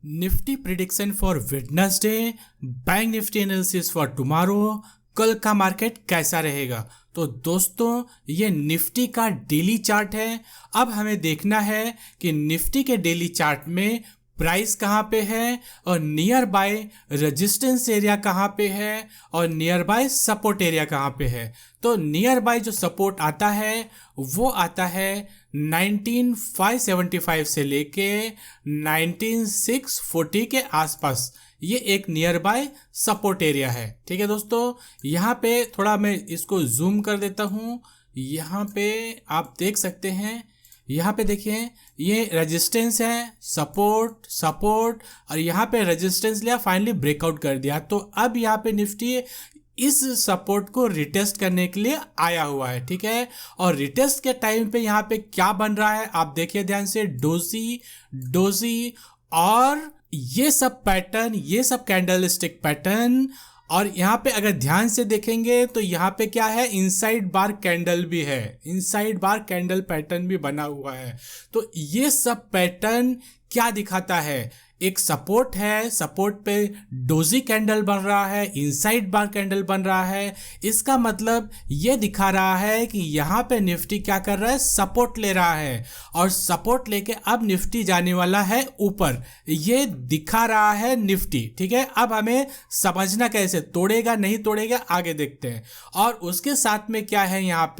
Nifty prediction for Wednesday, bank Nifty analysis for tomorrow, कल का market कैसा रहेगा। तो दोस्तों ये निफ्टी का डेली चार्ट है। अब हमें देखना है कि निफ्टी के डेली चार्ट में प्राइस कहाँ पे है और नियर बाय रेजिस्टेंस एरिया कहाँ पे है और नियर बाय सपोर्ट एरिया कहाँ पे है। तो नियर बाय जो सपोर्ट आता है वो आता है 19,575 से लेके 19,640 के आसपास। ये एक नियर बाय सपोर्ट एरिया है। ठीक है दोस्तों, यहाँ पे थोड़ा मैं इसको जूम कर देता हूँ। यहाँ पे आप देख सकते हैं, यहाँ पे देखिए ये रेजिस्टेंस है, सपोर्ट सपोर्ट और यहाँ पे रेजिस्टेंस लिया, फाइनली ब्रेकआउट कर दिया। तो अब यहाँ पे निफ्टी इस सपोर्ट को रिटेस्ट करने के लिए आया हुआ है। ठीक है, और रिटेस्ट के टाइम पे यहाँ पे क्या बन रहा है आप देखिए ध्यान से, डोजी डोजी और ये सब पैटर्न, ये सब कैंडलस्टिक पैटर्न। और यहाँ पे अगर ध्यान से देखेंगे तो यहाँ पे क्या है, इनसाइड बार कैंडल भी है, इनसाइड बार कैंडल पैटर्न भी बना हुआ है। तो ये सब पैटर्न क्या दिखाता है, एक सपोर्ट है, सपोर्ट पे डोजी कैंडल बन रहा है, इनसाइड बार कैंडल बन रहा है। इसका मतलब ये दिखा रहा है कि यहाँ पे निफ्टी क्या कर रहा है, सपोर्ट ले रहा है और सपोर्ट लेके अब निफ्टी जाने वाला है ऊपर, ये दिखा रहा है निफ्टी। ठीक है, अब हमें समझना कैसे, तोड़ेगा नहीं तोड़ेगा आगे देखते हैं। और उसके साथ में क्या है यहाँ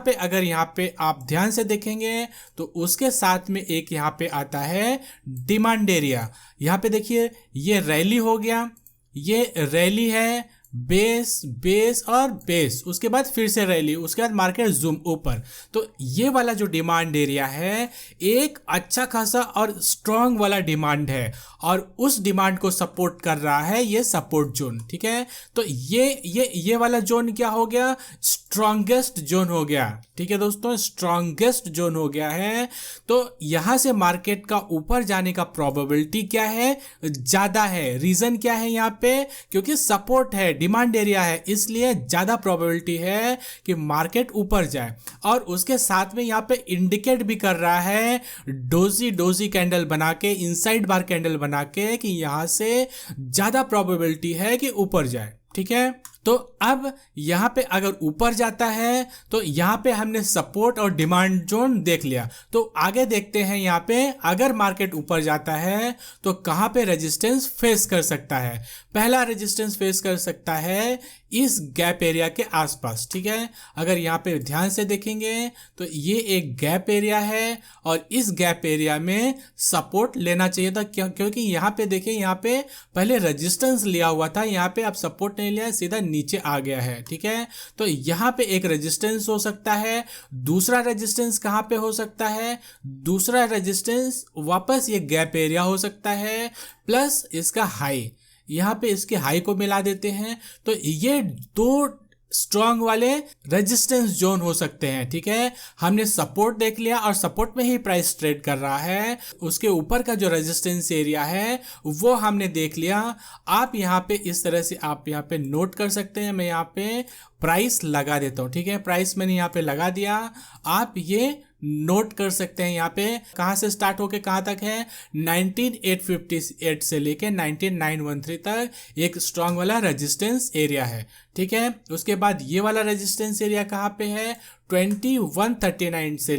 पे अगर यहाँ पे आप ध्यान से देखेंगे तो उसके साथ में एक यहाँ पे आता है डिमांड एरिया। यहाँ पे देखिए ये रैली हो गया, ये रैली है, बेस बेस और बेस, उसके बाद फिर से रैली, उसके बाद मार्केट जूम ऊपर। तो ये वाला जो डिमांड एरिया है एक अच्छा खासा और स्ट्रॉन्ग वाला डिमांड है और उस डिमांड को सपोर्ट कर रहा है ये सपोर्ट जोन। ठीक है, तो ये वाला जोन क्या हो गया, स्ट्रॉन्गेस्ट जोन हो गया। ठीक है दोस्तों, स्ट्रॉन्गेस्ट जोन हो गया है। तो यहां से मार्केट का ऊपर जाने का प्रोबेबिलिटी क्या है, ज्यादा है। रीजन क्या है यहाँ पे, क्योंकि सपोर्ट है, डिमांड एरिया है, इसलिए ज्यादा प्रोबेबिलिटी है कि मार्केट ऊपर जाए। और उसके साथ में यहाँ पे इंडिकेट भी कर रहा है डोजी कैंडल बना के, इनसाइड बार कैंडल बना के, कि यहां से ज्यादा प्रोबेबिलिटी है कि ऊपर जाए। ठीक है, तो अब यहाँ पे अगर ऊपर जाता है तो यहाँ पे हमने सपोर्ट और डिमांड जोन देख लिया। तो आगे देखते हैं यहाँ पे अगर मार्केट ऊपर जाता है तो कहाँ पे रेजिस्टेंस फेस कर सकता है। पहला रेजिस्टेंस फेस कर सकता है इस गैप एरिया के आसपास। ठीक है, अगर यहाँ पे ध्यान से देखेंगे तो ये एक गैप एरिया है और इस गैप एरिया में सपोर्ट लेना चाहिए था, क्योंकि यहाँ पे देखिए, यहाँ पे पहले रेजिस्टेंस लिया हुआ था, यहाँ पे अब सपोर्ट नहीं लिया, सीधा नीचे आ गया है। ठीक है, तो यहाँ पे एक रेजिस्टेंस हो सकता है। दूसरा रेजिस्टेंस कहाँ पे हो सकता है, दूसरा रेजिस्टेंस वापस ये गैप एरिया हो सकता है, प्लस इसका हाई, यहाँ पे इसके हाई को मिला देते हैं। तो ये दो स्ट्रॉन्ग वाले रेजिस्टेंस जोन हो सकते हैं। ठीक है, हमने सपोर्ट देख लिया और सपोर्ट में ही प्राइस ट्रेड कर रहा है, उसके ऊपर का जो रेजिस्टेंस एरिया है वो हमने देख लिया। आप यहाँ पे इस तरह से आप यहाँ पे नोट कर सकते हैं। मैं यहाँ पे प्राइस लगा देता हूँ। ठीक है, प्राइस मैंने यहाँ पे लगा दिया, आप ये नोट कर सकते हैं। यहाँ पे कहाँ से स्टार्ट होके कहाँ तक है, 19,858 से लेके 19,913 तक एक स्ट्रॉन्ग वाला रेजिस्टेंस एरिया है। ठीक है, उसके बाद ये वाला रेजिस्टेंस एरिया कहाँ पे है, 2139 से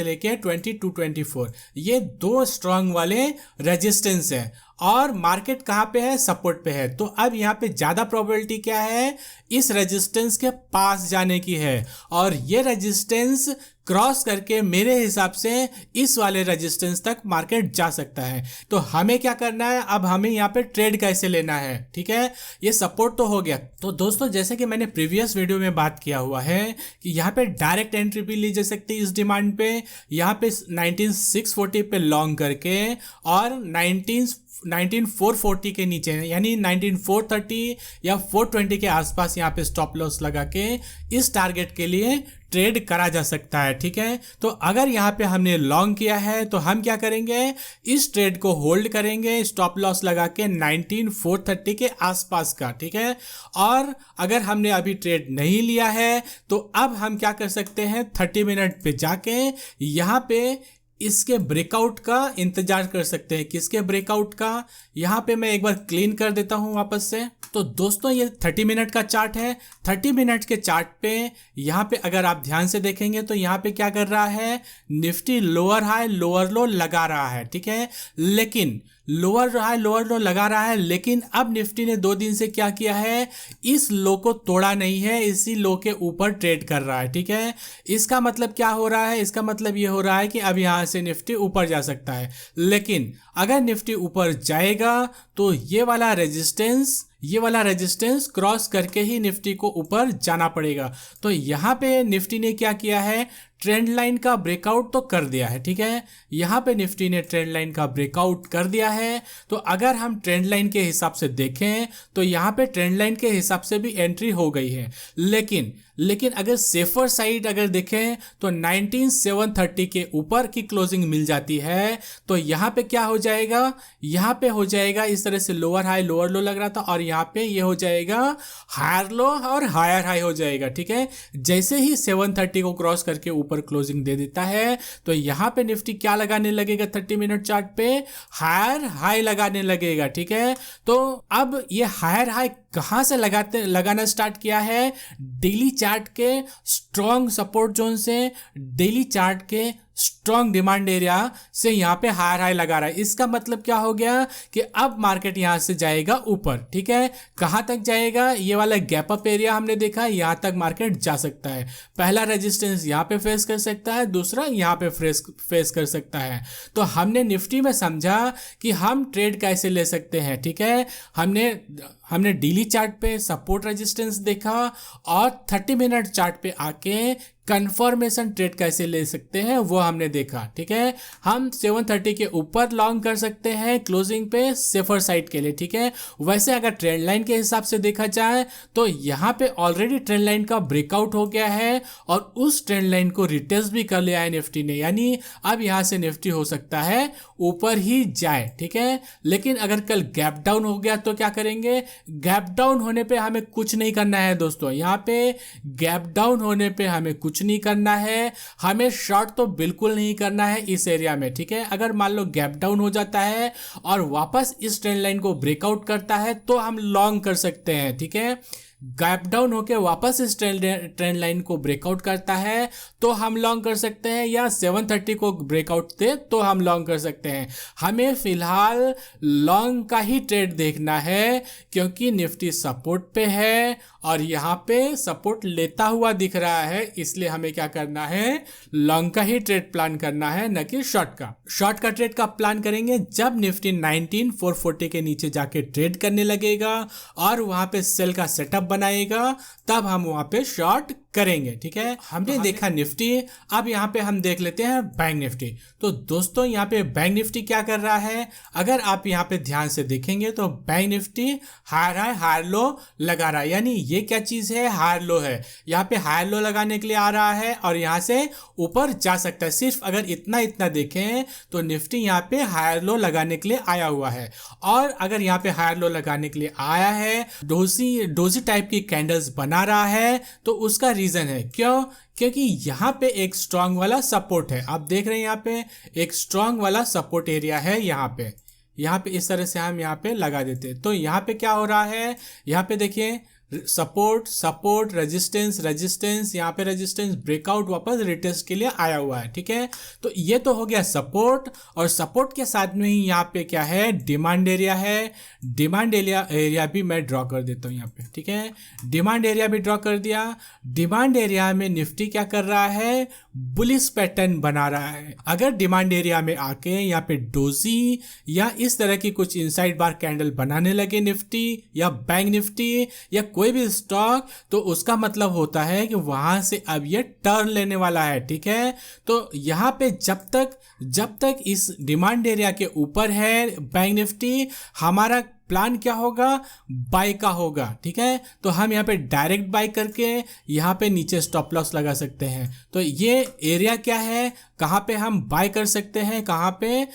लेके 2224, ये दो स्ट्रॉन्ग वाले रेजिस्टेंस है। और मार्केट कहाँ पे है, सपोर्ट पे है। तो अब यहाँ पे ज्यादा प्रोबेबिलिटी क्या है, इस रेजिस्टेंस के पास जाने की है और ये रेजिस्टेंस क्रॉस करके मेरे हिसाब से इस वाले रेजिस्टेंस तक मार्केट जा सकता है। तो हमें क्या करना है, अब हमें यहाँ पे ट्रेड कैसे लेना है। ठीक है, ये सपोर्ट तो हो गया। तो दोस्तों जैसे कि मैंने प्रीवियस वीडियो में बात किया हुआ है कि यहाँ पे डायरेक्ट एंट्री भी ली जा सकती है इस डिमांड पे, यहाँ पे 19,640 पे लॉन्ग करके और 19,440 के नीचे यानी 19,430 या 420 के आसपास यहाँ पे स्टॉप लॉस लगा के इस टारगेट के लिए ट्रेड करा जा सकता है। ठीक है, तो अगर यहाँ पे हमने लॉन्ग किया है तो हम क्या करेंगे, इस ट्रेड को होल्ड करेंगे स्टॉप लॉस लगा के 19,430 के आसपास का। ठीक है, और अगर हमने अभी ट्रेड नहीं लिया है तो अब हम क्या कर सकते हैं, 30 मिनट पे जाके यहाँ पे इसके ब्रेकआउट का इंतजार कर सकते हैं। किसके ब्रेकआउट का? यहाँ पे मैं एक बार क्लीन कर देता हूँ वापस से। तो दोस्तों ये 30 मिनट का चार्ट है। 30 मिनट के चार्ट पे यहाँ पे अगर आप ध्यान से देखेंगे तो यहाँ पे क्या कर रहा है, निफ्टी लोअर हाई लोअर लो लगा रहा है, ठीक है। लेकिन लोअर हाई लोअर लो लगा रहा है, लेकिन अब निफ्टी ने 2 दिन से क्या किया है, इस लो को तोड़ा नहीं है, इसी लो के ऊपर ट्रेड कर रहा है, ठीक है। इसका मतलब क्या हो रहा है? इसका मतलब ये हो रहा है कि अब यहाँ से निफ्टी ऊपर जा सकता है। लेकिन अगर निफ्टी ऊपर जाएगा तो ये वाला रेजिस्टेंस क्रॉस करके ही निफ्टी को ऊपर जाना पड़ेगा। तो यहाँ पे निफ्टी ने क्या किया है, ट्रेंड लाइन का ब्रेकआउट तो कर दिया है, ठीक है। यहाँ पे निफ्टी ने ट्रेंड लाइन का ब्रेकआउट कर दिया है। तो अगर हम ट्रेंड लाइन के हिसाब से देखें तो यहाँ पे ट्रेंड लाइन के हिसाब से भी एंट्री हो गई है। लेकिन अगर सेफर साइड अगर देखें तो 19730 के ऊपर की क्लोजिंग मिल जाती है तो यहाँ पे क्या हो जाएगा, यहाँ पे हो जाएगा इस तरह से लोअर हाई लोअर लो लग रहा था, और यहाँ पे ये हो जाएगा हायर लो और हायर हाई हो जाएगा, ठीक है। जैसे ही 730 को क्रॉस करके ऊपर क्लोजिंग दे देता है तो यहाँ पे निफ्टी क्या लगाने लगेगा, 30 मिनट चार्ट पे हायर हाई लगाने लगेगा, ठीक है। तो अब ये हायर हाई कहां से लगाना स्टार्ट किया है, डेली चार्ट के स्ट्रॉन्ग सपोर्ट जोन से, डेली चार्ट के स्ट्रॉन्ग डिमांड एरिया से यहाँ पे हायर हाई लगा रहा है। इसका मतलब क्या हो गया कि अब मार्केट यहाँ से जाएगा ऊपर, ठीक है। कहाँ तक जाएगा, ये वाला गैप अप एरिया हमने देखा, यहाँ तक मार्केट जा सकता है। पहला रेजिस्टेंस यहाँ पे फेस कर सकता है, दूसरा यहाँ पे फेस कर सकता है। तो हमने निफ्टी में समझा कि हम ट्रेड कैसे ले सकते हैं, ठीक है। हमने डेली चार्ट पे सपोर्ट रेजिस्टेंस देखा और 30 मिनट चार्ट पे आके कंफर्मेशन ट्रेड कैसे ले सकते हैं वो हमने देखा, ठीक है। हम 730 के ऊपर लॉन्ग कर सकते हैं क्लोजिंग पे सेफर साइड के लिए, ठीक है। वैसे अगर ट्रेंड लाइन के हिसाब से देखा जाए तो यहाँ पे ऑलरेडी ट्रेंड लाइन का ब्रेकआउट हो गया है और उस ट्रेंड लाइन को रिटेस्ट भी कर लिया है निफ्टी ने, यानी अब यहाँ से निफ्टी हो सकता है ऊपर ही जाए, ठीक है। लेकिन अगर कल गैप डाउन हो गया तो क्या करेंगे, गैप डाउन होने पे हमें कुछ नहीं करना है दोस्तों। यहाँ पे गैप डाउन होने पे हमें कुछ नहीं करना है, हमें शॉर्ट तो बिल्कुल नहीं करना है इस एरिया में, ठीक है। अगर मान लो गैप डाउन हो जाता है और वापस इस ट्रेंड लाइन को ब्रेकआउट करता है तो हम लॉन्ग कर सकते हैं, ठीक है। गैप डाउन होके वापस इस ट्रेंड लाइन को ब्रेकआउट करता है तो हम लॉन्ग कर सकते हैं, या 730 को ब्रेकआउट दे तो हम लॉन्ग कर सकते हैं। हमें फिलहाल लॉन्ग का ही ट्रेड देखना है क्योंकि निफ्टी सपोर्ट पे है और यहाँ पे सपोर्ट लेता हुआ दिख रहा है, इसलिए हमें क्या करना है, लॉन्ग का ही ट्रेड प्लान करना है, न कि शॉर्ट का ट्रेड का प्लान करेंगे जब निफ्टी 19440 के नीचे जाके ट्रेड करने लगेगा और वहां पे सेल का सेटअप बनाएगा, तब हम वहां पे शॉर्ट करेंगे, ठीक है। हमने देखा निफ्टी, अब यहाँ पे हम देख लेते हैं बैंक निफ्टी। तो दोस्तों यहाँ पे बैंक निफ्टी क्या कर रहा है, अगर आप यहाँ पे ध्यान से देखेंगे तो Bank Nifty higher high higher low लगा रहा है, यानी ये क्या चीज है, हायर लो है। यहाँ पे हायर लो लगाने के लिए आ रहा है और यहाँ से ऊपर जा सकता है। सिर्फ अगर इतना देखें तो निफ्टी यहाँ पे हायर लो लगाने के लिए आया हुआ है, और अगर यहाँ पे हायर लो लगाने के लिए आया है, डोजी टाइप की कैंडल्स बना रहा है, तो उसका रीजन है क्यों, क्योंकि यहाँ पे एक स्ट्रांग वाला सपोर्ट है। आप देख रहे हैं यहाँ पे एक स्ट्रांग वाला सपोर्ट एरिया है, यहाँ पे इस तरह से हम यहाँ पे लगा देते हैं। तो यहाँ पे क्या हो रहा है, यहाँ पे देखिए सपोर्ट रेजिस्टेंस, यहाँ पे रेजिस्टेंस ब्रेकआउट वापस रिटेस्ट के लिए आया हुआ है, ठीक है। तो ये तो हो गया सपोर्ट, और सपोर्ट के साथ में ही यहाँ पे क्या है, डिमांड एरिया है। डिमांड एरिया भी मैं ड्रॉ कर देता हूँ यहाँ पे, ठीक है। डिमांड एरिया भी ड्रॉ कर दिया। डिमांड एरिया में निफ्टी क्या कर रहा है, बुलिश पैटर्न बना रहा है। अगर डिमांड एरिया में आके यहाँ पे डोजी या इस तरह की कुछ इनसाइड बार कैंडल बनाने लगे निफ्टी या बैंक निफ्टी या कोई भी स्टॉक, तो उसका मतलब होता है कि वहां से अब ये टर्न लेने वाला है, ठीक है। तो यहाँ पे जब तक इस डिमांड एरिया के ऊपर है बैंक निफ्टी, हमारा प्लान क्या होगा, बाय का होगा, ठीक है। तो हम यहाँ पे डायरेक्ट बाय करके यहाँ पे नीचे स्टॉप लॉस लगा सकते हैं। तो ये एरिया क्या है, कहाँ पे हम बाय कर सकते हैं, कहाँ पे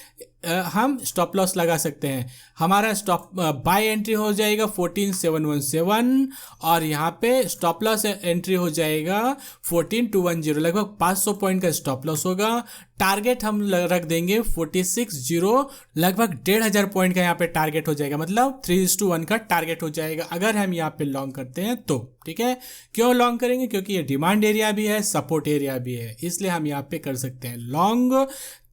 हम स्टॉप लॉस लगा सकते हैं। हमारा स्टॉप बाय एंट्री हो जाएगा 14717 और यहाँ पे स्टॉप लॉस एंट्री हो जाएगा 14210, लगभग 500 पॉइंट का स्टॉप लॉस होगा। टारगेट हम रख देंगे 460, लगभग 1500 पॉइंट का यहाँ पे टारगेट हो जाएगा, मतलब 3:1 का टारगेट हो जाएगा अगर हम यहाँ पे लॉन्ग करते हैं तो। ठीक है, क्यों लॉन्ग करेंगे? क्योंकि ये डिमांड एरिया भी है, सपोर्ट एरिया भी है, इसलिए हम यहाँ पे कर सकते हैं लॉन्ग।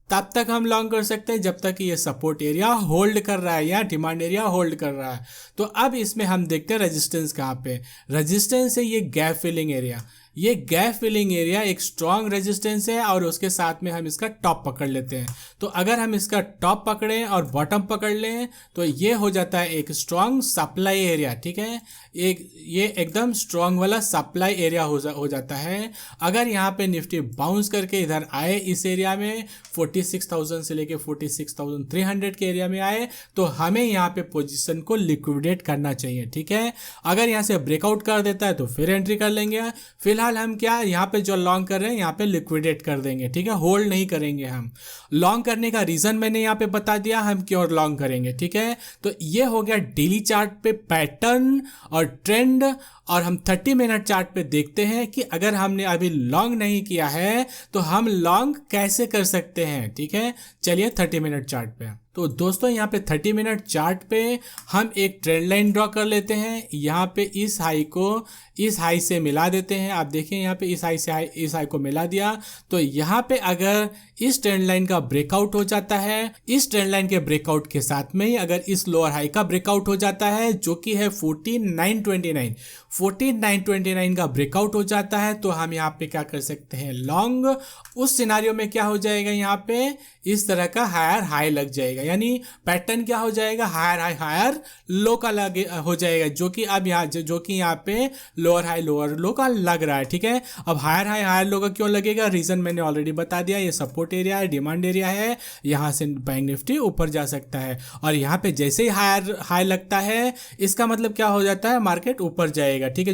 तब तक हम लॉन्ग कर सकते हैं जब तक ये सपोर्ट एरिया होल्ड कर रहा है या डिमांड एरिया होल्ड कर रहा है। तो अब इसमें हम देखते हैं रेजिस्टेंस कहाँ पे। रेजिस्टेंस है ये गैप फिलिंग एरिया। ये गैप फिलिंग एरिया एक स्ट्रॉन्ग रेजिस्टेंस है और उसके साथ में हम इसका टॉप पकड़ लेते हैं। तो अगर हम इसका टॉप पकड़ें और बॉटम पकड़ लें तो ये हो जाता है एक स्ट्रॉन्ग सप्लाई एरिया। ठीक है, ये एकदम स्ट्रॉन्ग वाला सप्लाई एरिया हो जाता है। अगर यहाँ पे निफ्टी बाउंस करके इधर आए इस एरिया में 46,000 से लेके 46,300 के एरिया में आए तो हमें यहाँ पे पोजीशन को लिक्विडेट करना चाहिए। ठीक है, अगर यहाँ से ब्रेकआउट कर देता है तो फिर एंट्री कर लेंगे। फिलहाल हम क्या यहाँ पे जो लॉन्ग कर रहे हैं यहाँ पे लिक्विडेट कर देंगे। ठीक है, होल्ड नहीं करेंगे हम। लॉन्ग करने का रीजन मैंने यहाँ पे बता दिया हम क्यों लॉन्ग करेंगे। ठीक है, तो ये हो गया डेली चार्ट पे पैटर्न और ट्रेंड। और हम 30 मिनट चार्ट पे देखते हैं कि अगर हमने अभी लॉन्ग नहीं किया है तो हम लॉन्ग कैसे कर सकते हैं। ठीक है, चलिए 30 मिनट चार्ट पे। तो दोस्तों यहाँ पे 30 मिनट चार्ट पे हम एक ट्रेंड लाइन ड्रॉ कर लेते हैं। यहाँ पे इस हाई को इस हाई से मिला देते हैं। आप देखिए यहाँ पे इस हाई से इस हाई को मिला दिया। तो यहाँ पे अगर इस ट्रेंड लाइन का ब्रेकआउट हो जाता है, इस ट्रेंड लाइन के ब्रेकआउट के साथ में ही अगर इस लोअर हाई का ब्रेकआउट हो जाता है जो कि है 14,929 का ब्रेकआउट हो जाता है तो हम यहाँ पे क्या कर सकते हैं लॉन्ग। उस सिनारियो में क्या हो जाएगा, यहाँ पे इस तरह का हायर हाई लग जाएगा, यानी पैटर्न क्या हो जाएगा, हायर हाई हायर लो का लगे हो जाएगा, जो कि अब यहाँ जो कि यहाँ पे लोअर हाई लोअर लो का लग रहा है। ठीक है, अब हायर हाई हायर लो का क्यों लगेगा, रीजन मैंने ऑलरेडी बता दिया। ये सपोर्ट एरिया है, डिमांड एरिया है, यहाँ से बैंक निफ्टी ऊपर जा सकता है और यहाँ पे जैसे ही हायर हाई लगता है इसका मतलब क्या हो जाता है, मार्केट ऊपर जाएगा। ठीक है,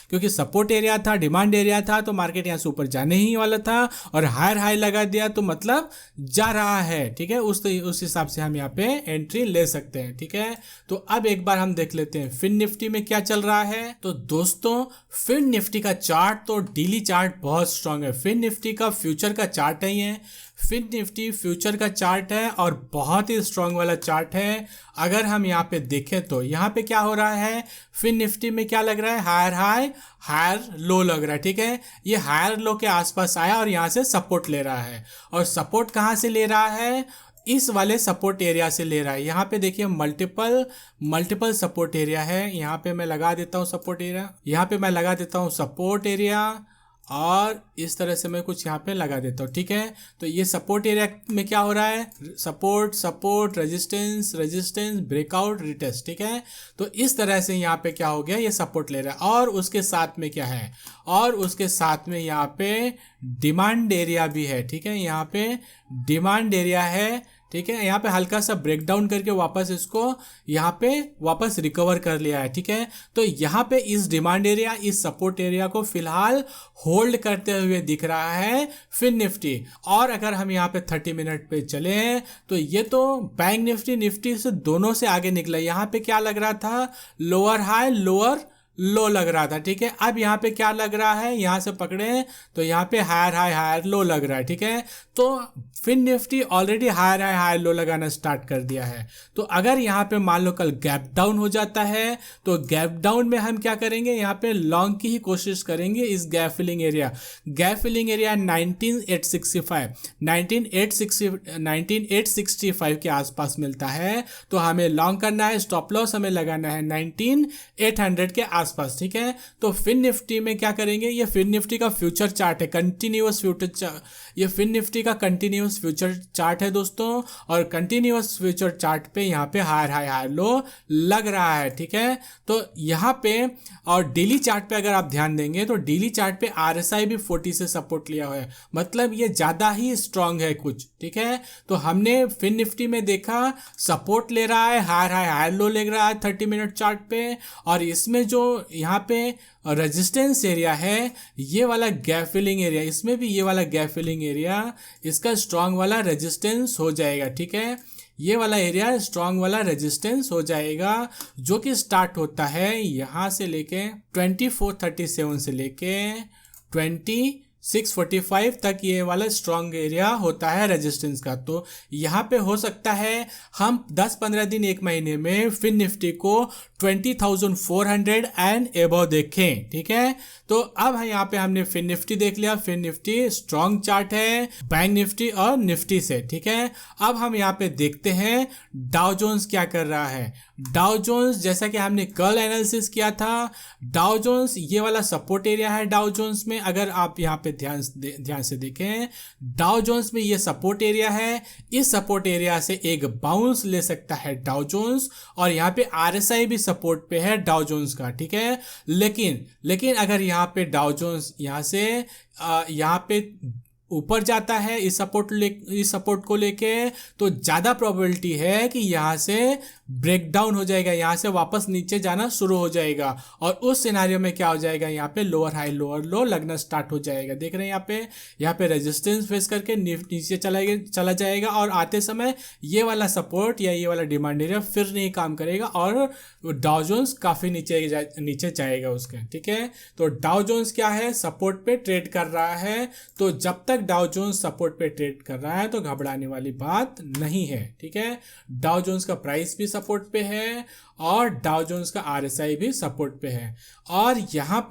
क्योंकि सपोर्ट एरिया था, डिमांड एरिया था तो मार्केट यहाँ से ऊपर जाने ही वाला था और हायर हाई लगा दिया तो मतलब जा रहा है। ठीक है, उस हिसाब से हम यहाँ पे एंट्री ले सकते हैं। ठीक है, तो अब एक बार हम देख लेते हैं फिन निफ्टी में क्या चल रहा है। तो दोस्तों फिन निफ्टी का चार्ट तो डेली चार्ट बहुत स्ट्रांग है। फिन निफ्टी का फ्यूचर का चार्ट है, ये फिन निफ्टी फ्यूचर का चार्ट है और बहुत ही स्ट्रांग वाला चार्ट है। अगर हम यहाँ पे देखें तो यहाँ पे क्या हो रहा है, फिन निफ्टी में क्या लग रहा है, हायर हाई हायर लो लग रहा है। ठीक है, ये हायर लो के आसपास आया और यहाँ से सपोर्ट ले रहा है और सपोर्ट कहाँ से ले रहा है, इस वाले सपोर्ट एरिया से ले रहा है। यहाँ पे देखिए मल्टीपल सपोर्ट एरिया है। यहाँ पे मैं लगा देता हूँ सपोर्ट एरिया, यहाँ पे मैं लगा देता हूँ सपोर्ट एरिया और इस तरह से मैं कुछ यहाँ पे लगा देता हूँ। ठीक है, तो ये सपोर्ट एरिया में क्या हो रहा है, सपोर्ट रेजिस्टेंस ब्रेकआउट रिटेस्ट। ठीक है, तो इस तरह से यहाँ पे क्या हो गया, ये सपोर्ट ले रहा है और उसके साथ में क्या है, और उसके साथ में यहाँ पे डिमांड एरिया भी है। ठीक है, यहाँ पे डिमांड एरिया है। ठीक है, यहाँ पे हल्का सा ब्रेक डाउन करके वापस इसको यहाँ पे वापस रिकवर कर लिया है। ठीक है, तो यहाँ पे इस डिमांड एरिया इस सपोर्ट एरिया को फिलहाल होल्ड करते हुए दिख रहा है फिन निफ्टी। और अगर हम यहाँ पे 30 मिनट पे चले तो ये तो बैंक निफ्टी से दोनों से आगे निकला। यहाँ पे क्या लग रहा था, लोअर हाई लोअर लो लग रहा था। ठीक है, अब यहाँ पे क्या लग रहा है, यहाँ से पकड़े तो यहाँ पे हायर हाई हायर लो लग रहा है। ठीक है, तो Fin Nifty already higher high higher low लगाना स्टार्ट कर दिया है। तो अगर यहाँ पे मान लो कल गैप डाउन हो जाता है तो गैप डाउन में हम क्या करेंगे, यहाँ पे लॉन्ग की ही कोशिश करेंगे। इस गैप फिलिंग एरिया 19865 के आसपास मिलता है तो हमें लॉन्ग करना है। स्टॉप लॉस हमें लगाना है 19800 के आसपास। ठीक है, तो फिन निफ्टी में क्या करेंगे, ये फिन निफ्टी का फ्यूचर चार्ट है, कंटिन्यूअस फ्यूचर, ये फिन निफ्टी का कंटिन्यूअस फ्यूचर चार्ट है दोस्तों। और कंटिन्यूअस फ्यूचर चार्ट पे यहाँ पे हायर हाई हायर लो लग रहा है। ठीक है, तो यहाँ पे और डेली चार्ट पे अगर आप ध्यान देंगे तो डेली चार्ट पे RSI भी 40 से सपोर्ट लिया हुआ है, मतलब ये ज्यादा ही स्ट्रांग है कुछ। ठीक है, तो हमने फिन निफ्टी में देखा सपोर्ट ले रहा है, हायर हाई हायर लो ले रहा है 30 मिनट चार्ट पे, और इसमें जो यहाँ पे रेजिस्टेंस एरिया है, ये वाला गैप फिलिंग एरिया, इसमें भी ये वाला गैप फिलिंग एरिया इसका स्ट्रांग वाला रेजिस्टेंस हो जाएगा। ठीक है, ये वाला एरिया स्ट्रांग वाला रेजिस्टेंस हो जाएगा, जो कि स्टार्ट होता है यहाँ से लेके 2437 से लेके 2645 तक ये वाला स्ट्रांग एरिया होता है रेजिस्टेंस का। तो यहाँ पे हो सकता है हम 10-15 दिन, एक महीने में फिन निफ्टी को 20,400 एंड एबव देखें। ठीक है, तो अब यहाँ पे हमने फिन निफ्टी देख लिया। फिन निफ्टी स्ट्रांग चार्ट है बैंक निफ्टी और निफ्टी से। ठीक है, अब हम यहाँ पे देखते हैं डाउ जोन्स क्या कर रहा है। डाउ जोन्स, जैसा कि हमने कल एनालिसिस किया था, डाउ जोन्स ये वाला सपोर्ट एरिया है। डाउ जोन्स में अगर आप यहाँ पे ध्यान से देखें, डाउ जोन्स में ये सपोर्ट एरिया है। इस सपोर्ट एरिया से एक बाउंस ले सकता है डाउ जोन्स, और यहाँ पे आरएसआई भी सपोर्ट पे है डाउ जोन्स का। ठीक है, लेकिन अगर यहाँ पे डाउ जोन्स यहाँ पे ऊपर जाता है इस सपोर्ट को लेके, तो ज़्यादा प्रोबेबिलिटी है कि यहाँ से ब्रेक डाउन हो जाएगा, यहाँ से वापस नीचे जाना शुरू हो जाएगा, और उस सिनारियो में क्या हो जाएगा, यहाँ पे लोअर हाई लोअर लो लगना स्टार्ट हो जाएगा। देख रहे हैं यहाँ पे रेजिस्टेंस फेस करके नीचे चला जाएगा, और आते समय ये वाला सपोर्ट या ये वाला डिमांड एरिया फिर नहीं काम करेगा, और डाउ जोन्स काफ़ी नीचे जाएगा उसके। ठीक है, तो डाउ जोन्स क्या है, सपोर्ट पे ट्रेड कर रहा है। तो जब तक डाउ जोन्स सपोर्ट पे ट्रेड कर रहा है तो घबराने वाली बात नहीं है। ठीक है, डाउ जोन्स का प्राइस भी सपोर्ट पे है, और डाउ जोन्स का आरएसआई भी सपोर्ट पे है। और यहाँ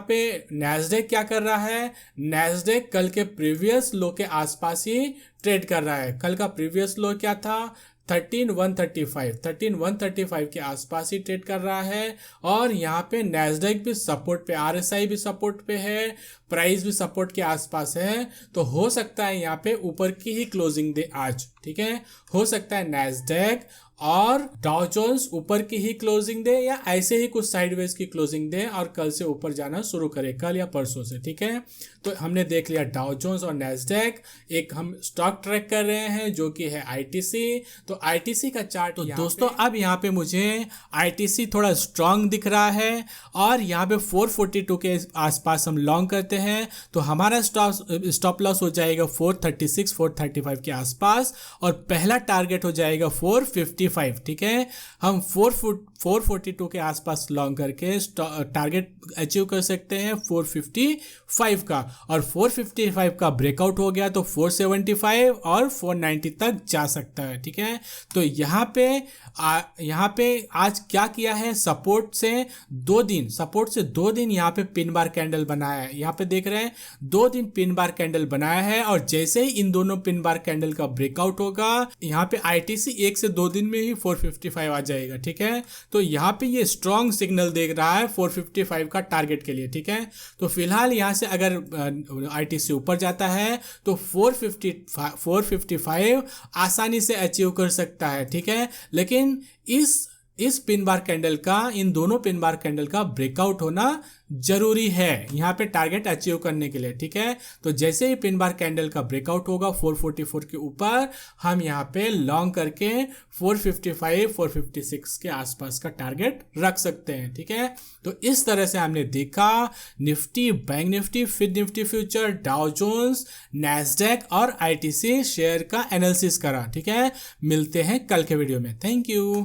पे नैस्डैक क्या कर रहा है, नैस्डैक कल के प्रीवियस लो के आसपास ही ट्रेड कर रहा है। कल का प्रीवियस लो क्या था, 13,135 के आसपास ही ट्रेड कर रहा है। और यहाँ पे नैस्डैक भी सपोर्ट पे, आरएसआई भी सपोर्ट पे है, प्राइस भी सपोर्ट के आसपास है। तो हो सकता है यहाँ पे ऊपर की ही क्लोजिंग दे आज। ठीक है, हो सकता है नैस्डैक और डाउ जोन्स ऊपर की ही क्लोजिंग दे, या ऐसे ही कुछ साइडवेज की क्लोजिंग दे और कल से ऊपर जाना शुरू करे, कल या परसों से। ठीक है, तो हमने देख लिया डाउ जोन्स और नैस्डैक। एक हम स्टॉक ट्रैक कर रहे हैं जो कि है आईटीसी। तो आईटीसी का चार्ट, तो दोस्तों अब यहाँ पे मुझे आईटीसी थोड़ा स्ट्रांग दिख रहा है, और यहाँ पे 442 के आसपास हम लॉन्ग करते हैं, तो हमारा स्टॉप लॉस हो जाएगा 436-435 के आसपास, और पहला टारगेट हो जाएगा 455। ठीक है, हम 442 के आसपास लॉन्ग करके टारगेट अचीव कर सकते हैं 455 का, और 455 का ब्रेकआउट हो गया तो 475 और 490 तक जा सकता है। ठीक है, तो यहाँ पे आज क्या किया है, सपोर्ट से 2 दिन यहाँ पे पिन बार कैंडल बनाया है। यहाँ पे देख रहे हैं 2 दिन पिन बार कैंडल बनाया है, और जैसे ही इन दोनों पिन बार कैंडल का ब्रेकआउट होगा, यहाँ पे आईटीसी 1 से 2 दिन में ही 455 आ जाएगा। ठीक है, तो यहाँ पे ये स्ट्रॉन्ग सिग्नल देख रहा है 455 का टारगेट के लिए। ठीक है, तो फिलहाल यहाँ से अगर आईटीसी ऊपर जाता है तो 455 आसानी से अचीव कर सकता है। ठीक है, लेकिन इस पिन बार कैंडल का, इन दोनों पिन बार कैंडल का ब्रेकआउट होना जरूरी है यहाँ पे टारगेट अचीव करने के लिए। ठीक है, तो जैसे ही पिन बार कैंडल का ब्रेकआउट होगा 444 के ऊपर, हम यहाँ पे लॉन्ग करके 455 456 के आसपास का टारगेट रख सकते हैं। ठीक है, तो इस तरह से हमने देखा Nifty, Bank Nifty, Fin Nifty future, Dow Jones, Nasdaq और आईटीसी शेयर का एनालिसिस करा। ठीक है, मिलते हैं कल के वीडियो में। Thank you.